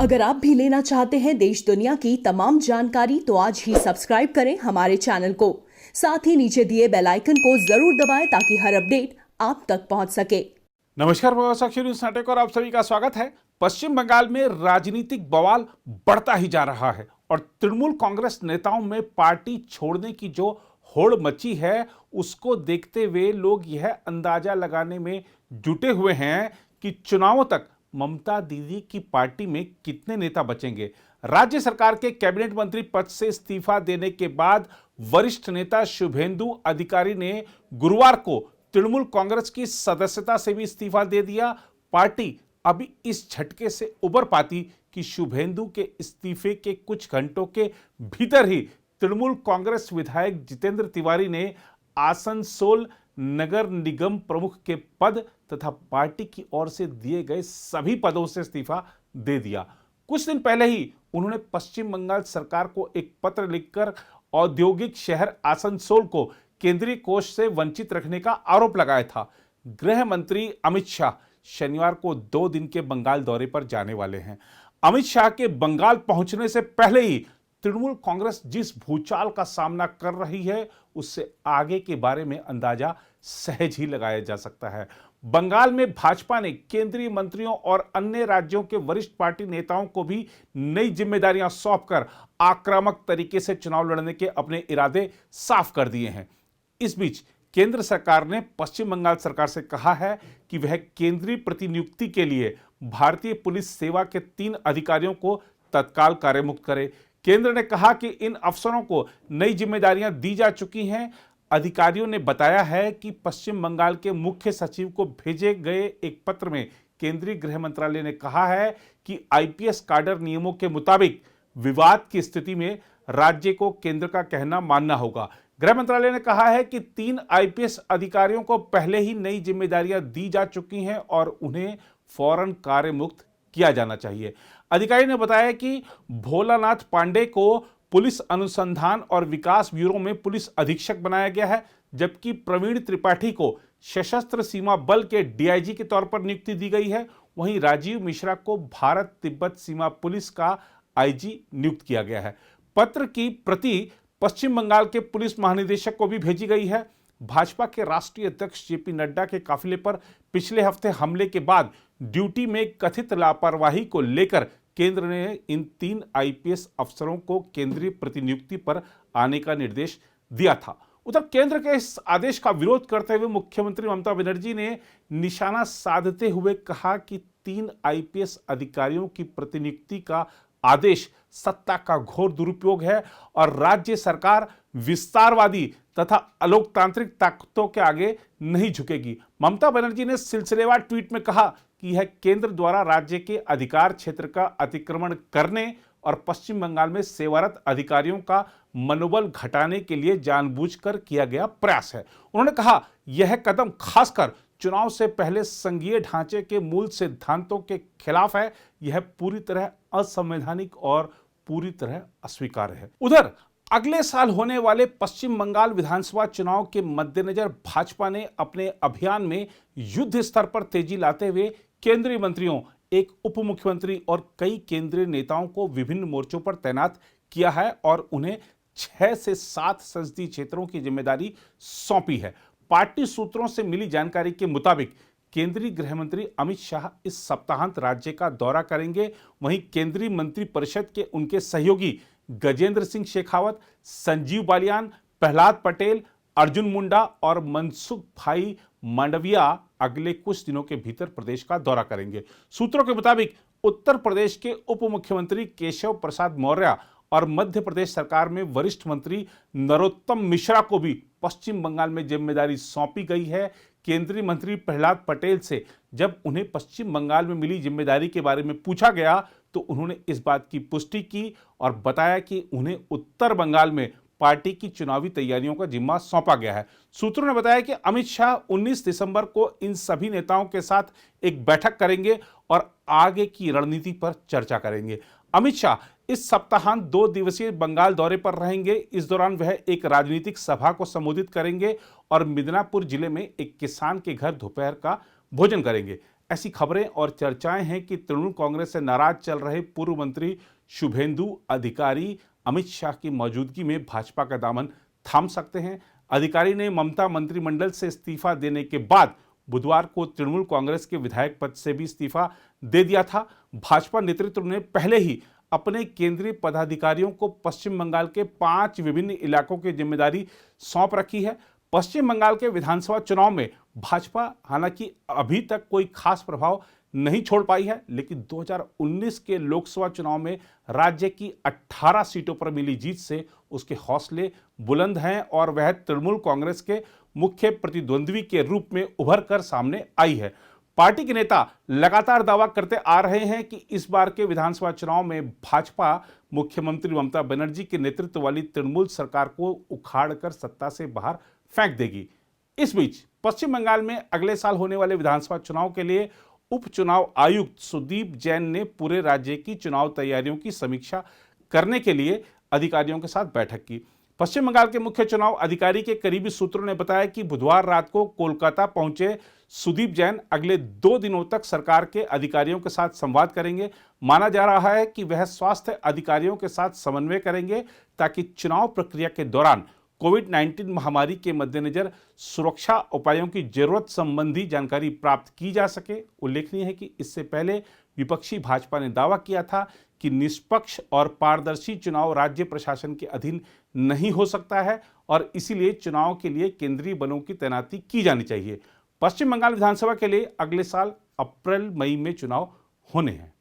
अगर आप भी लेना चाहते हैं देश दुनिया की तमाम जानकारी तो आज ही सब्सक्राइब करें हमारे चैनल को। साथ ही नीचे दिए बेल आइकन को जरूर दबाएं ताकि हर अपडेट आप तक पहुंच सके। नमस्कार, साक्षी न्यूज नाटक और आप सभी का स्वागत है। पश्चिम बंगाल में राजनीतिक बवाल बढ़ता ही जा रहा है और तृणमूल कांग्रेस नेताओं में पार्टी छोड़ने की जो होड़ मची है उसको देखते हुए लोग यह अंदाजा लगाने में जुटे हुए हैं कि चुनावों तक ममता दीदी की पार्टी में कितने नेता बचेंगे। राज्य सरकार के कैबिनेट मंत्री पद से इस्तीफा देने के बाद वरिष्ठ नेता शुभेंदु अधिकारी ने गुरुवार को तृणमूल कांग्रेस की सदस्यता से भी इस्तीफा दे दिया। पार्टी अभी इस झटके से उबर पाती कि शुभेंदु के इस्तीफे के कुछ घंटों के भीतर ही तृणमूल कांग्रेस विधायक जितेंद्र तिवारी ने आसनसोल नगर निगम प्रमुख के पद तथा पार्टी की ओर से दिए गए सभी पदों से इस्तीफा दे दिया। कुछ दिन पहले ही उन्होंने पश्चिम बंगाल सरकार को एक पत्र लिखकर औद्योगिक शहर आसनसोल को केंद्रीय कोष से वंचित रखने का आरोप लगाया था। गृह मंत्री अमित शाह शनिवार को 2 दिन के बंगाल दौरे पर जाने वाले हैं। अमित शाह के बंगाल पहुंचने से पहले ही तृणमूल कांग्रेस जिस भूचाल का सामना कर रही है उससे आगे के बारे में अंदाजा सहज ही लगाया जा सकता है। बंगाल में भाजपा ने केंद्रीय मंत्रियों और अन्य राज्यों के वरिष्ठ पार्टी नेताओं को भी नई जिम्मेदारियां सौंपकर आक्रामक तरीके से चुनाव लड़ने के अपने इरादे साफ कर दिए हैं। इस बीच केंद्र सरकार ने पश्चिम बंगाल सरकार से कहा है कि वह केंद्रीय प्रतिनियुक्ति के लिए भारतीय पुलिस सेवा के 3 अधिकारियों को तत्काल कार्यमुक्त करे। केंद्र ने कहा कि इन अफसरों को नई जिम्मेदारियां दी जा चुकी हैं। अधिकारियों ने बताया है कि पश्चिम बंगाल के मुख्य सचिव को भेजे गए एक पत्र में केंद्रीय गृह मंत्रालय ने कहा है कि आईपीएस काडर नियमों के मुताबिक विवाद की स्थिति में राज्य को केंद्र का कहना मानना होगा। गृह मंत्रालय ने कहा है कि 3 आईपीएस अधिकारियों को पहले ही नई जिम्मेदारियां दी जा चुकी हैं और उन्हें फौरन कार्यमुक्त किया जाना चाहिए। अधिकारी ने बताया कि भोलानाथ पांडे को पुलिस अनुसंधान और विकास ब्यूरो में पुलिस अधीक्षक बनाया गया है, जबकि प्रवीण त्रिपाठी को सशस्त्र सीमा बल के डीआईजी के तौर पर नियुक्ति दी गई है। वहीं राजीव मिश्रा को भारत तिब्बत सीमा पुलिस का आईजी नियुक्त किया गया है। पत्र की प्रति पश्चिम बंगाल के पुलिस महानिदेशक को भी भेजी गई है। भाजपा के राष्ट्रीय अध्यक्ष जेपी नड्डा के काफिले पर पिछले हफ्ते हमले के बाद ड्यूटी में कथित लापरवाही को लेकर केंद्र ने इन 3 आईपीएस अफसरों को केंद्रीय प्रतिनियुक्ति पर आने का निर्देश दिया था। उधर केंद्र के इस आदेश का विरोध करते हुए मुख्यमंत्री ममता बनर्जी ने निशाना साधते हुए कहा कि 3 आईपीएस अधिकारियों की प्रतिनियुक्ति का आदेश सत्ता का घोर दुरुपयोग है और राज्य सरकार विस्तारवादी तथा अलोकतांत्रिक ताकतों के आगे नहीं झुकेगी। ममता बनर्जी ने सिलसिलेवार ट्वीट में कहा कि यह केंद्र द्वारा राज्य के अधिकार क्षेत्र का अतिक्रमण करने और पश्चिम बंगाल में सेवारत अधिकारियों का मनोबल घटाने के लिए जानबूझकर किया गया प्रयास है। उन्होंने कहा यह कदम खासकर चुनाव से पहले संघीय ढांचे के मूल सिद्धांतों के खिलाफ है। यह पूरी तरह असंवैधानिक और पूरी तरह अस्वीकार्य है। उधर अगले साल होने वाले पश्चिम बंगाल विधानसभा चुनाव के मद्देनजर भाजपा ने अपने अभियान में युद्ध स्तर पर तेजी लाते हुए केंद्रीय मंत्रियों, एक उप मुख्यमंत्री और कई केंद्रीय नेताओं को विभिन्न मोर्चों पर तैनात किया है और उन्हें 6 से 7 संसदीय क्षेत्रों की जिम्मेदारी सौंपी है। पार्टी सूत्रों से मिली जानकारी के मुताबिक केंद्रीय गृह मंत्री अमित शाह इस सप्ताहांत राज्य का दौरा करेंगे। वहीं केंद्रीय मंत्रिपरिषद के उनके सहयोगी गजेंद्र सिंह शेखावत, संजीव बालियान, प्रहलाद पटेल, अर्जुन मुंडा और मनसुख भाई मांडविया अगले कुछ दिनों के भीतर प्रदेश का दौरा करेंगे। सूत्रों के मुताबिक उत्तर प्रदेश के उप मुख्यमंत्री केशव प्रसाद मौर्य और मध्य प्रदेश सरकार में वरिष्ठ मंत्री नरोत्तम मिश्रा को भी पश्चिम बंगाल में जिम्मेदारी सौंपी गई है। केंद्रीय मंत्री प्रहलाद पटेल से जब उन्हें पश्चिम बंगाल में मिली जिम्मेदारी के बारे में पूछा गया तो उन्होंने इस बात की पुष्टि की और बताया कि उन्हें उत्तर बंगाल में पार्टी की चुनावी तैयारियों का जिम्मा सौंपा गया है। सूत्रों ने बताया कि अमित शाह 19 दिसंबर को इन सभी नेताओं के साथ एक बैठक करेंगे और आगे की रणनीति पर चर्चा करेंगे। अमित शाह इस सप्ताहांत 2 दिवसीय बंगाल दौरे पर रहेंगे। इस दौरान वह एक राजनीतिक सभा को संबोधित करेंगे और मिदनापुर जिले में एक किसान के घर दोपहर का भोजन करेंगे। ऐसी खबरें और चर्चाएं हैं कि तृणमूल कांग्रेस से नाराज चल रहे पूर्व मंत्री शुभेंदु अधिकारी अमित शाह की मौजूदगी में भाजपा का दामन थाम सकते हैं। अधिकारी ने ममता मंत्रिमंडल से इस्तीफा देने के बाद बुधवार को तृणमूल कांग्रेस के विधायक पद से भी इस्तीफा दे दिया था। भाजपा नेतृत्व ने पहले ही अपने केंद्रीय पदाधिकारियों को पश्चिम बंगाल के 5 विभिन्न इलाकों की जिम्मेदारी सौंप रखी है। पश्चिम बंगाल के विधानसभा चुनाव में भाजपा हालांकि अभी तक कोई खास प्रभाव नहीं छोड़ पाई है, लेकिन 2019 के लोकसभा चुनाव में राज्य की 18 सीटों पर मिली जीत से उसके हौसले बुलंद हैं और वह तृणमूल कांग्रेस के मुख्य प्रतिद्वंद्वी के रूप में उभर कर सामने आई है। पार्टी के नेता लगातार दावा करते आ रहे हैं कि इस बार के विधानसभा चुनाव में भाजपा मुख्यमंत्री ममता बनर्जी के नेतृत्व वाली तृणमूल सरकार को उखाड़कर सत्ता से बाहर फेंक देगी। इस बीच पश्चिम बंगाल में अगले साल होने वाले विधानसभा चुनाव के लिए उपचुनाव आयुक्त सुदीप जैन ने पूरे राज्य की चुनाव तैयारियों की समीक्षा करने के लिए अधिकारियों के साथ बैठक की। पश्चिम बंगाल के मुख्य चुनाव अधिकारी के करीबी सूत्रों ने बताया कि बुधवार रात को कोलकाता पहुंचे सुदीप जैन अगले 2 दिनों तक सरकार के अधिकारियों के साथ संवाद करेंगे। माना जा रहा है कि वह स्वास्थ्य अधिकारियों के साथ समन्वय करेंगे ताकि चुनाव प्रक्रिया के दौरान कोविड-19 महामारी के मद्देनजर सुरक्षा उपायों की जरूरत संबंधी जानकारी प्राप्त की जा सके। उल्लेखनीय है कि इससे पहले विपक्षी भाजपा ने दावा किया था कि निष्पक्ष और पारदर्शी चुनाव राज्य प्रशासन के अधीन नहीं हो सकता है और इसीलिए चुनाव के लिए केंद्रीय बलों की तैनाती की जानी चाहिए। पश्चिम बंगाल विधानसभा के लिए अगले साल अप्रैल मई में चुनाव होने हैं।